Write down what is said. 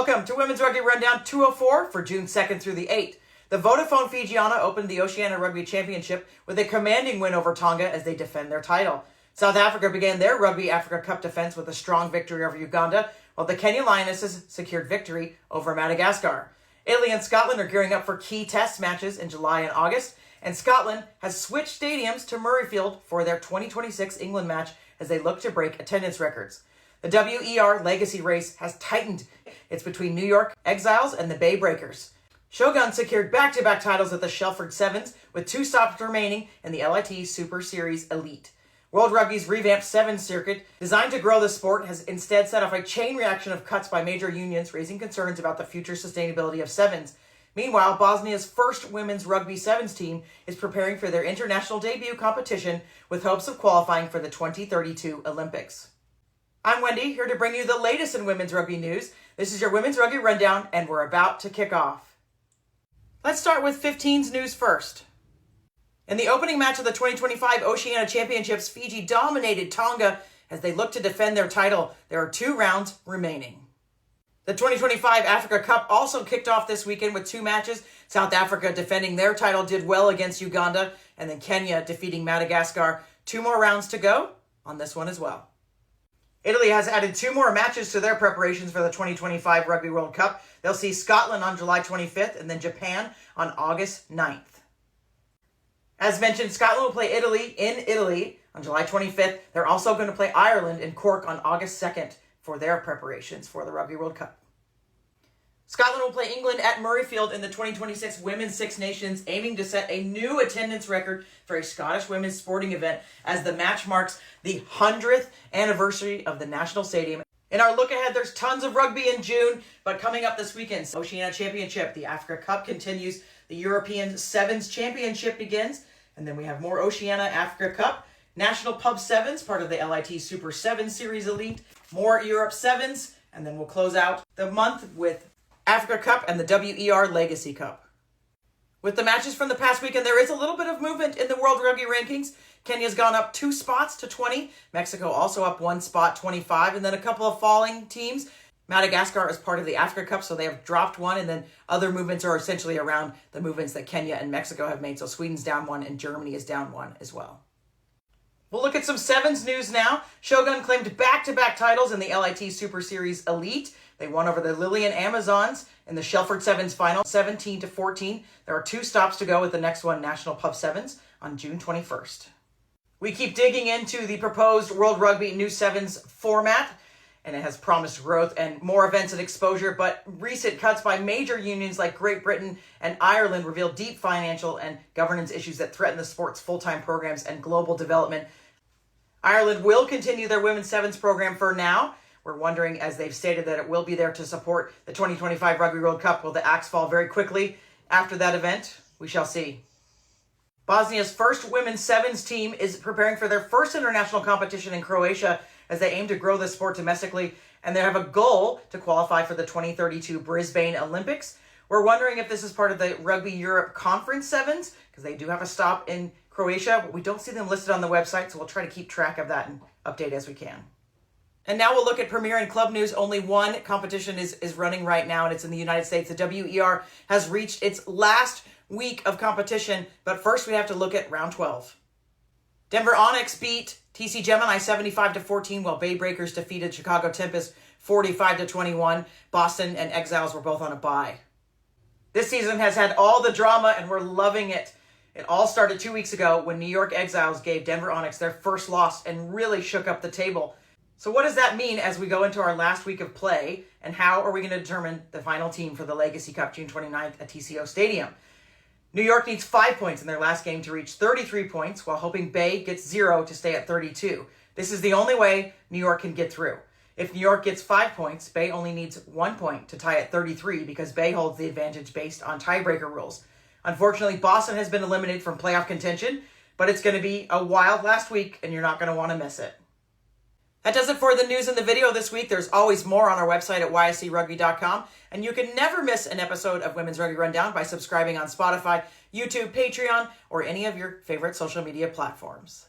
Welcome to Women's Rugby Rundown 204 for June 2nd through the 8th. The Vodafone Fijiana opened the Oceania Rugby Championship with a commanding win over Tonga as they defend their title. South Africa began their Rugby Africa Cup defense with a strong victory over Uganda, while the Kenya Lionesses secured victory over Madagascar. Italy and Scotland are gearing up for key test matches in July and August, and Scotland has switched stadiums to Murrayfield for their 2026 England match as they look to break attendance records. The WER Legacy race has tightened. It's between New York Exiles and the Bay Breakers. Shogun secured back-to-back titles at the Shelford Sevens with 2 stops remaining in the LIT Super Series Elite. World Rugby's revamped Sevens circuit, designed to grow the sport, has instead set off a chain reaction of cuts by major unions, raising concerns about the future sustainability of Sevens. Meanwhile, Bosnia's first women's rugby Sevens team is preparing for their international debut competition with hopes of qualifying for the 2032 Olympics. I'm Wendy, here to bring you the latest in women's rugby news. This is your Women's Rugby Rundown, and we're about to kick off. Let's start with 15's news first. In the opening match of the 2025 Oceania Championships, Fiji dominated Tonga as they look to defend their title. There are 2 rounds remaining. The 2025 Africa Cup also kicked off this weekend with 2 matches. South Africa, defending their title, did well against Uganda, and then Kenya defeating Madagascar. 2 more rounds to go on this one as well. Italy has added 2 more matches to their preparations for the 2025 Rugby World Cup. They'll see Scotland on July 25th and then Japan on August 9th. As mentioned, Scotland will play Italy in Italy on July 25th. They're also going to play Ireland in Cork on August 2nd for their preparations for the Rugby World Cup. Scotland will play England at Murrayfield in the 2026 Women's Six Nations, aiming to set a new attendance record for a Scottish women's sporting event as the match marks the 100th anniversary of the National Stadium. In our look ahead, there's tons of rugby in June, but coming up this weekend, Oceania Championship, the Africa Cup continues, the European Sevens Championship begins, and then we have more Oceania Africa Cup, National Pub Sevens, part of the LIT Super 7 Series Elite, more Europe Sevens, and then we'll close out the month with Africa Cup and the WER Legacy Cup. With the matches from the past weekend, there is a little bit of movement in the World Rugby rankings. Kenya's gone up 2 spots to 20. Mexico also up 1 spot, 25. And then a couple of falling teams. Madagascar is part of the Africa Cup, so they have dropped 1. And then other movements are essentially around the movements that Kenya and Mexico have made. So Sweden's down 1 and Germany is down 1 as well. We'll look at some Sevens news now. Shogun claimed back-to-back titles in the LIT Super Series Elite. They won over the Lillian Amazons in the Shelford Sevens final, 17-14. There are 2 stops to go with the next one, National Pub Sevens, on June 21st. We keep digging into the proposed World Rugby New Sevens format, and it has promised growth and more events and exposure, but recent cuts by major unions like Great Britain and Ireland reveal deep financial and governance issues that threaten the sport's full-time programs and global development. Ireland will continue their Women's Sevens program for now. We're wondering, as they've stated, that it will be there to support the 2025 Rugby World Cup. Will the axe fall very quickly after that event? We shall see. Bosnia's first women's Sevens team is preparing for their first international competition in Croatia as they aim to grow the sport domestically, and they have a goal to qualify for the 2032 Brisbane Olympics. We're wondering if this is part of the Rugby Europe Conference Sevens, because they do have a stop in Croatia, but we don't see them listed on the website, so we'll try to keep track of that and update as we can. And now we'll look at Premier and Club news. Only one competition is running right now, and it's in the United States. The WER has reached its last week of competition, but first we have to look at round 12. Denver Onyx beat TC Gemini 75-14, while Bay Breakers defeated Chicago Tempest 45-21. Boston and Exiles were both on a bye. This season has had all the drama, and we're loving it. It all started 2 weeks ago when New York Exiles gave Denver Onyx their first loss and really shook up the table. So what does that mean as we go into our last week of play, and how are we going to determine the final team for the Legacy Cup June 29th at TCO Stadium? New York needs 5 points in their last game to reach 33 points, while hoping Bay gets 0 to stay at 32. This is the only way New York can get through. If New York gets 5 points, Bay only needs 1 point to tie at 33 because Bay holds the advantage based on tiebreaker rules. Unfortunately, Boston has been eliminated from playoff contention, but it's going to be a wild last week, and you're not going to want to miss it. That does it for the news in the video this week. There's always more on our website at yscrugby.com, and you can never miss an episode of Women's Rugby Rundown by subscribing on Spotify, YouTube, Patreon, or any of your favorite social media platforms.